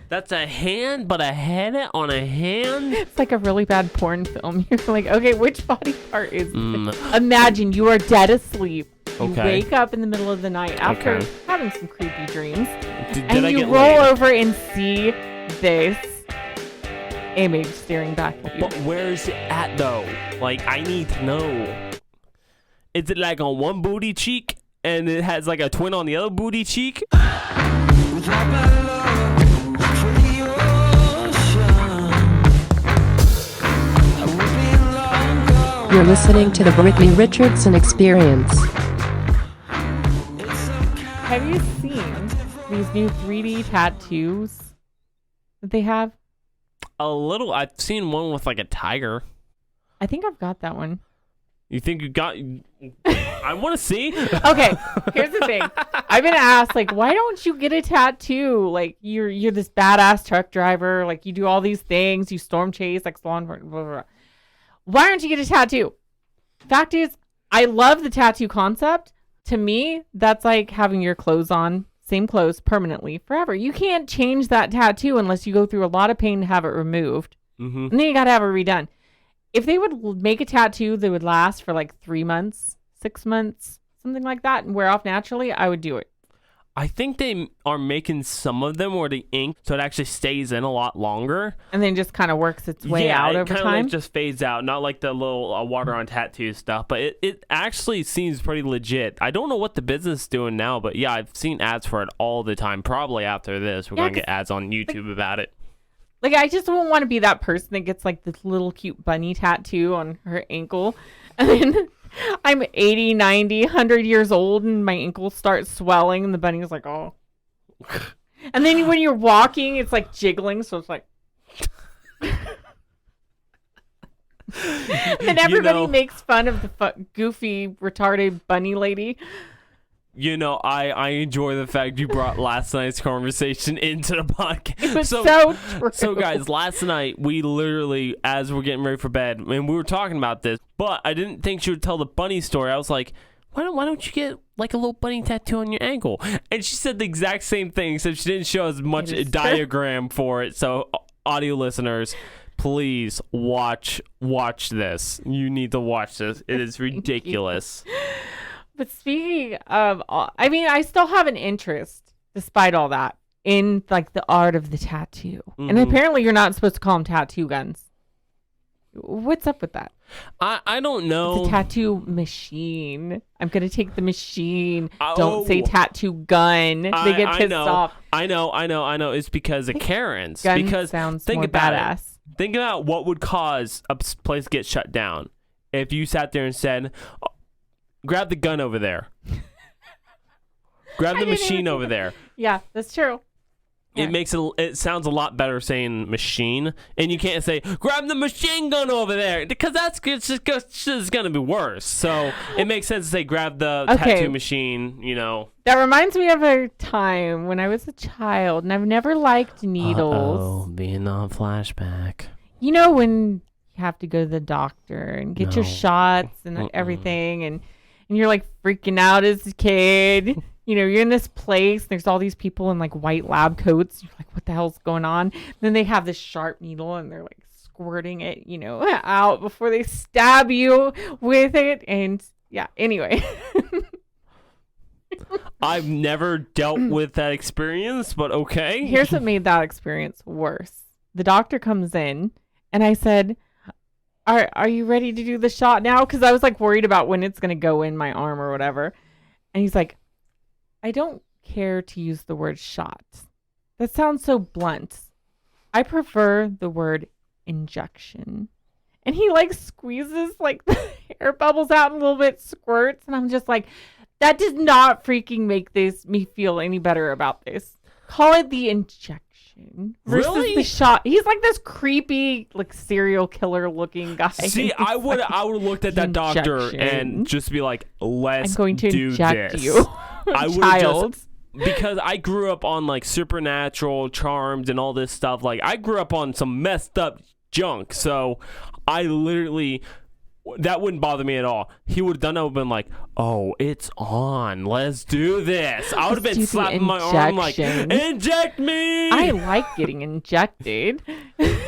That's a hand, but a head on a hand? It's like a really bad porn film. You're like, okay, which body part is Imagine you are dead asleep. You wake up in the middle of the night after having some creepy dreams. And you roll over and see this image staring back at you. But where's it at, though? Like, I need to know. Is it like on one booty cheek and it has like a twin on the other booty cheek? You're listening to the Brittany Richardson Experience. Have you seen these new 3D tattoos that they have? A little. I've seen one with like a tiger. I think I've got that one. You think you got... I want to see. Okay, here's the thing. I've been asked, like, why don't you get a tattoo? Like, you're this badass truck driver. Like, you do all these things. You storm chase, like, blah, blah, blah. Why don't you get a tattoo? Fact is, I love the tattoo concept. To me, that's like having your clothes on, same clothes, permanently, forever. You can't change that tattoo unless you go through a lot of pain to have it removed. Mm-hmm. And then you got to have it redone. If they would make a tattoo that would last for like 3 months, 6 months, something like that, and wear off naturally, I would do it. I think they are making some of them where the ink, so it actually stays in a lot longer. And then just kind of works its way out over time. Yeah, it kind of like just fades out, not like the little water on tattoo stuff, but it actually seems pretty legit. I don't know what the business is doing now, but yeah, I've seen ads for it all the time. Probably after this, we're going to get ads on YouTube about it. Like, I just don't want to be that person that gets, like, this little cute bunny tattoo on her ankle. And then I'm 80, 90, 100 years old, and my ankle starts swelling, and the bunny is like, oh. And then when you're walking, it's, like, jiggling, so it's like... And everybody makes fun of the goofy, retarded bunny lady. You know, I enjoy the fact you brought last night's conversation into the podcast. It was so true. So, guys, last night, we literally, as we're getting ready for bed, and we were talking about this, but I didn't think she would tell the bunny story. I was like, why don't you get, like, a little bunny tattoo on your ankle? And she said the exact same thing, except she didn't show as much a diagram for it. So, audio listeners, please watch this. You need to watch this. It is ridiculous. But speaking of, I mean, I still have an interest, despite all that, in, like, the art of the tattoo. Mm-hmm. And apparently you're not supposed to call them tattoo guns. What's up with that? I don't know. It's a tattoo machine. I'm going to take the machine. Don't say tattoo gun. They get pissed off. I know. It's because of Karens. Gun because sounds think more about badass. It. Think about what would cause a place to get shut down. If you sat there and said... grab the gun over there. Grab the machine over there. Yeah, that's true. It makes it sounds a lot better saying machine, and you can't say grab the machine gun over there because it's just gonna be worse. So it makes sense to say grab the tattoo machine. You know. That reminds me of a time when I was a child, and I've never liked needles. Oh, being on flashback. You know when you have to go to the doctor and get your shots and everything, and you're like freaking out as a kid. You know, you're in this place. There's all these people in like white lab coats. You're like, what the hell's going on? Then they have this sharp needle and they're like squirting it, you know, out before they stab you with it. And yeah, anyway. I've never dealt with that experience, but okay. Here's what made that experience worse. The doctor comes in and I said, Are you ready to do the shot now? Because I was like worried about when it's going to go in my arm or whatever. And he's like, I don't care to use the word shot. That sounds so blunt. I prefer the word injection. And he like squeezes like the air bubbles out and a little bit squirts. And I'm just like, that does not freaking make me feel any better about this. Call it the injection. Versus the shot. He's like this creepy, like serial killer looking guy. See, I would have looked at that doctor and just be like, "Let's do this." I'm going to inject you, child. Because I grew up on like Supernatural, Charmed, and all this stuff. Like I grew up on some messed up junk, so I literally that wouldn't bother me at all. He would have done that. Would have been like, "Oh, it's on. Let's do this." I would have Let's been do the slapping my arm like, injection. "Inject me!" I like getting injected.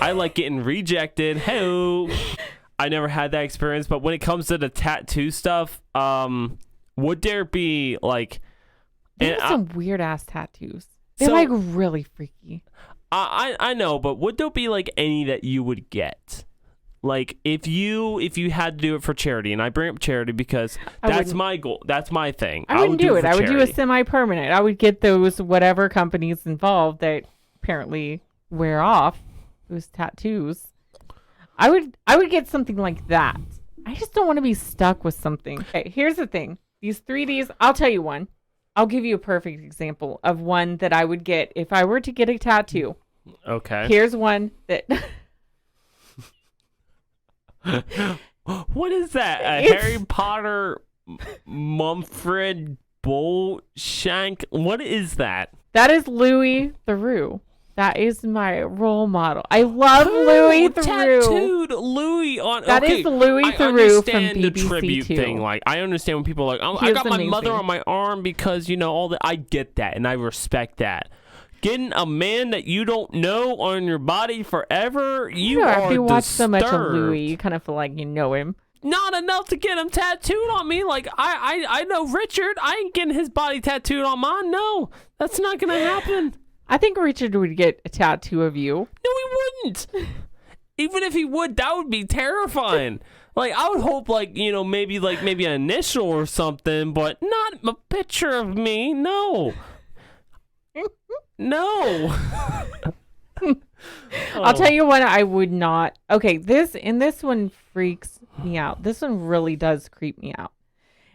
I like getting rejected. Hey, I never had that experience, but when it comes to the tattoo stuff, would there be like? They And have some weird ass tattoos. They're So- like really freaky. I know, but would there be like any that you would get? Like if you had to do it for charity, and I bring up charity because I that's wouldn't. my goal. That's my thing. I wouldn't do it. for I would do a charity. semi-permanent. I would get those whatever companies involved that apparently wear off those tattoos. I would get something like that. I just don't want to be stuck with something. Okay, here's the thing. These 3Ds, I'll tell you one. I'll give you a perfect example of one that I would get if I were to get a tattoo. Okay. Here's one that What is that? A It's- Harry Potter Mumford Bullshank? What is that? that is Louis Theroux. That is my role model. I love Louis Who Theroux. tattooed Louis on. That okay, is Louis I Theroux from understand the BBC tribute Two. thing. Like I understand when people are like, oh, He I was got my mother amazing. on my arm because you know all that. I get that and I respect that. Getting a man that you don't know on your body forever, you are after you watch so much of disturbed. Louis, you kind of feel like you know him. Not enough to get him tattooed on me. Like I know Richard. I ain't getting his body tattooed on mine. No, that's not gonna happen. I think Richard would get a tattoo of you. No, he wouldn't. Even if he would, that would be terrifying. Like I would hope, maybe an initial or something, but not a picture of me. No, no. I'll tell you what I would not. Okay, this one freaks me out. This one really does creep me out.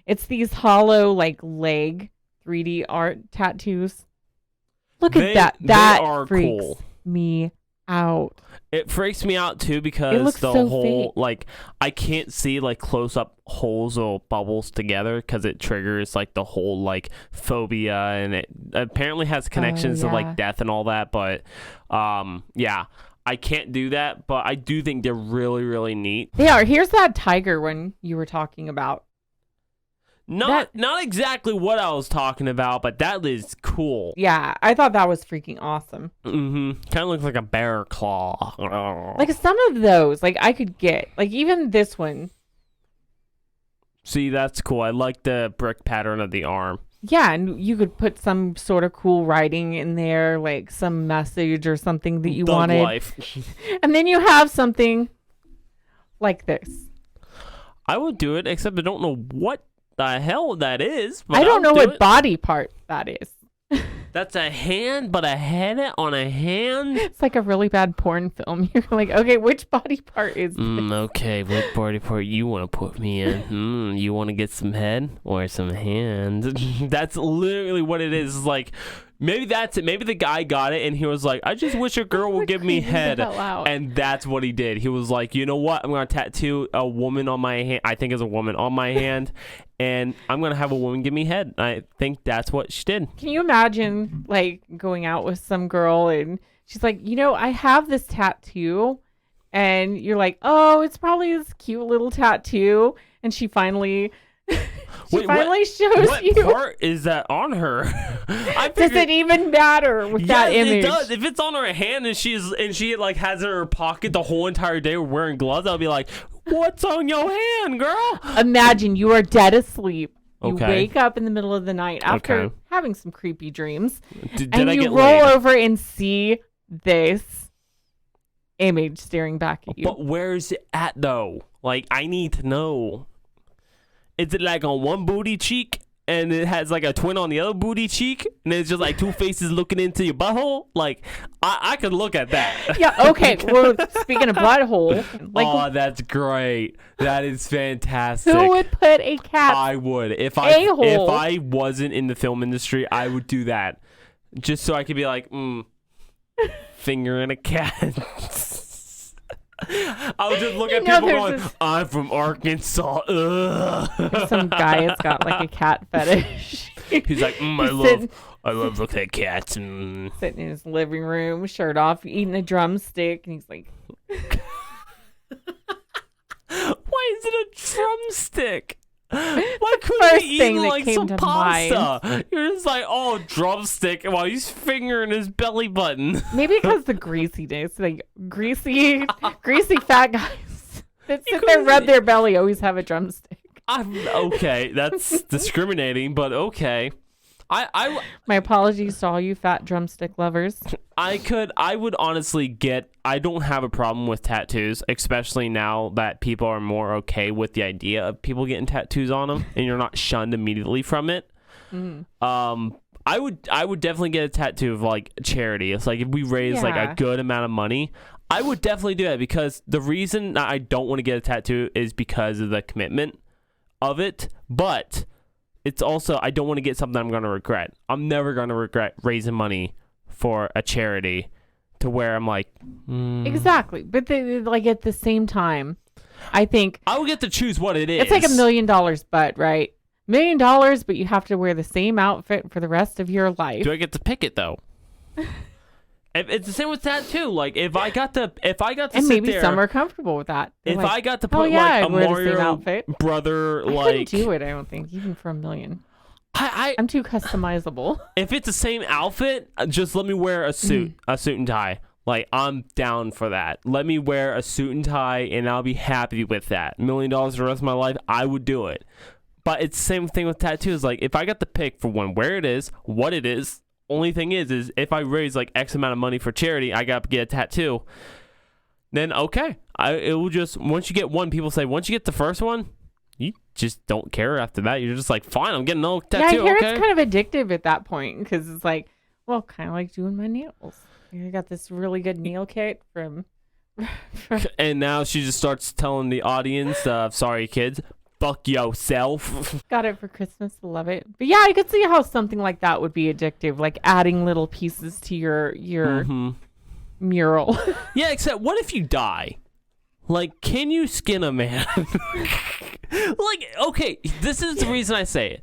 It's these hollow leg 3D art tattoos. Look at that. They That are freaks cool. me out. It freaks me out too because looks the so whole fake. I can't see close up holes or bubbles together because it triggers the whole phobia, and it apparently has connections to yeah. death and all that. But yeah, I can't do that. But I do think they're really really neat. They are. Here's that tiger one you were talking about. Not exactly what I was talking about, but that is cool. Yeah, I thought that was freaking awesome. Mm-hmm. Kind of looks like a bear claw. Like some of those, I could get. Even this one. See, that's cool. I like the brick pattern of the arm. Yeah, and you could put some sort of cool writing in there, like some message or something that you Thug wanted. life. And then you have something like this. I would do it, except I don't know what the hell that is. But I don't know I'll do what it. body part that is. That's a hand, but a head on a hand. It's like a really bad porn film. You're like, okay, which body part is this? Okay, what body part you want to put me in? You want to get some head or some hand? That's literally what it is. It's like, maybe that's it. Maybe the guy got it and he was like, I just wish a girl would give me Creeping the head. hell out. And that's what he did. He was like, you know what? I'm going to tattoo a woman on my hand. I think it's a woman on my hand. And I'm going to have a woman give me head. I think that's what she did. Can you imagine going out with some girl and she's like, I have this tattoo, and you're like, oh, it's probably this cute little tattoo, and she finally Wait, what- shows What you. part is that on her? I Does figured- it even matter with that Yes, image? it does. If it's on her hand and she has it in her pocket the whole entire day wearing gloves, I'll be like, "What's on your hand, girl?" Imagine you are dead asleep. You Okay. wake up in the middle of the night after Okay. having some creepy dreams, Did and I you get roll laid? over and see this image staring back at you. But where's it at though? I need to know. Is it on one booty cheek and it has a twin on the other booty cheek and it's just two faces looking into your butthole? I could look at that. Yeah, okay. Well, speaking of butthole, Oh, that's great. That is fantastic. who would put a cat? I would. If A-hole. I wasn't in the film industry, I would do that. Just so I could be like, finger in a cat. I would just look at know people there's going, this- I'm from Arkansas. Ugh. Some guy has got a cat fetish. He's like, He's I love looking at cats. sitting in his living room, shirt off, eating a drumstick, and he's like, Why is is it a drumstick? Why couldn't First he thing eat that like came some to pasta? You're just like, oh, drumstick, while he's fingering his belly button. Maybe because the greasiness, like greasy fat guys that You sit there, couldn't- rub their belly, always have a drumstick. Okay, that's discriminating, but okay. I My apologies to all you fat drumstick lovers. I would honestly get, I don't have a problem with tattoos, especially now that people are more okay with the idea of people getting tattoos on them and you're not shunned immediately from it. I would definitely get a tattoo of like charity. It's like if we raise like Yeah. a good amount of money, I would definitely do that, because the reason that I don't want to get a tattoo is because of the commitment of it, but it's also, I don't want to get something I'm going to regret. I'm never going to regret raising money for a charity to where I'm like, Exactly. But like at the same time, I think I will get to choose what it is. it's like $1 million, but right? $1 million, but you have to wear the same outfit for the rest of your life. Do I get to pick it though? It's the same with tattoo. Like if I got to And sit maybe there, some are comfortable with that. They're if like, I got to "Hell put yeah, like I'd a wear the same Mario outfit." brother, I like couldn't do it, I don't think, even for $1 million. I I'm too customizable. if it's the same outfit, just let me wear a suit and tie. Like I'm down for that. Let me wear a suit and tie, and I'll be happy with that. $1 million for the rest of my life, I would do it. But it's the same thing with tattoos. Like if I got the pick for one, where it is, what it is. Only thing is if I raise like X amount of money for charity, I got to get a tattoo. Then okay, it will just, once you get one, people say once you get the first one, you just don't care after that. You're just like, fine, I'm getting another Yeah, I tattoo. hear okay. it's kind of addictive at that point because it's like, well, kind of like doing my nails. I got this really good nail kit from And now she just starts telling the audience, sorry kids, fuck yourself. got it for Christmas. Love it. But yeah, I could see how something like that would be addictive, like adding little pieces to your Mhm. mural. Yeah, except what if you die? Like, can you skin a man? Like, okay, this is the reason I say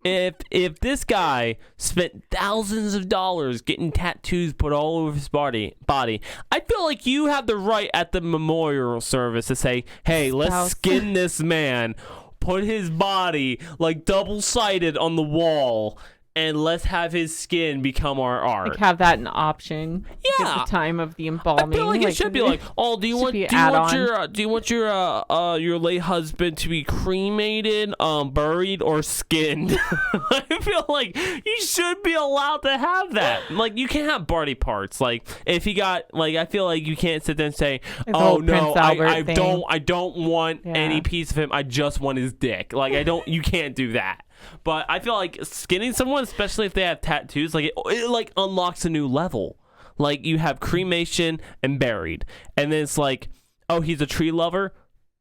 it. If this guy spent thousands of dollars getting tattoos put all over his body, I feel like you have the right at the memorial service to say, hey, let's Spouse. skin this man, put his body like double-sided on the wall, and let's have his skin become our art. Like have that an option. Yeah. At the time of the I embalming. feel like it should be like, oh, do you want your late husband to be cremated, buried, or skinned? I feel like you should be allowed to have that. Like, you can't have body parts. Like, if he got, like, I feel like you can't sit there and say, Like the oh whole no, Prince Albert I thing. don't want Yeah. any piece of him. I just want his dick. Like, you can't do that. But I feel like skinning someone, especially if they have tattoos, like it like unlocks a new level. Like you have cremation and buried, and then it's like, oh, he's a tree lover.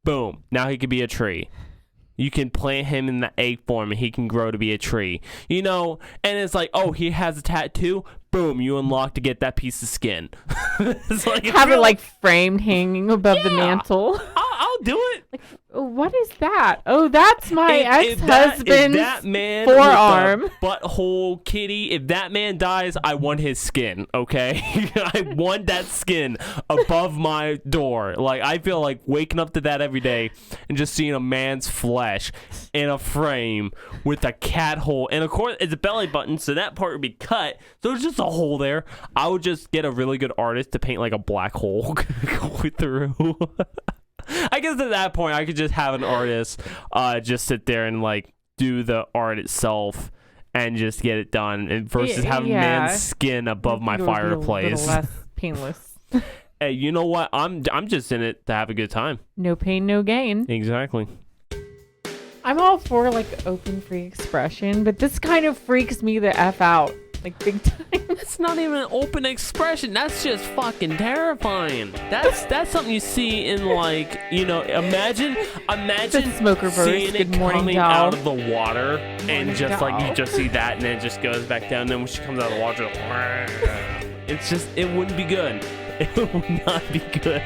Boom, now he could be a tree. You can plant him in the egg form, and he can grow to be a tree. You know, and it's like, oh, he has a tattoo. Boom, you unlock to get that piece of skin. It's like have it like framed hanging above the Yeah. mantle. I'll do it. What is that? Oh, that's my If that ex-husband's man forearm. with the butthole kitty, if that man dies, I want his skin, okay? I want that skin above my door. Like, I feel like waking up to that every day and just seeing a man's flesh in a frame with a cat hole. And of course, it's a belly button, so that part would be cut. So there's just a hole there. I would just get a really good artist to paint like a black hole going through. I guess at that point I could just have an artist just sit there and like do the art itself and just get it done, and versus having Yeah. man's skin above my It would be a little fireplace. less painless. Hey, you know what? I'm just in it to have a good time. No pain, no gain. Exactly. I'm all for like open free expression, but this kind of freaks me the F out. Like big time. It's not even an open expression. That's just fucking terrifying. That's something you see in like, you know, imagine Smokerverse. seeing it Good morning, coming doll. out of the water and just like you doll. just see that and then it just goes back down. And then when she comes out of the water, it's just, it wouldn't be good. It would not be good.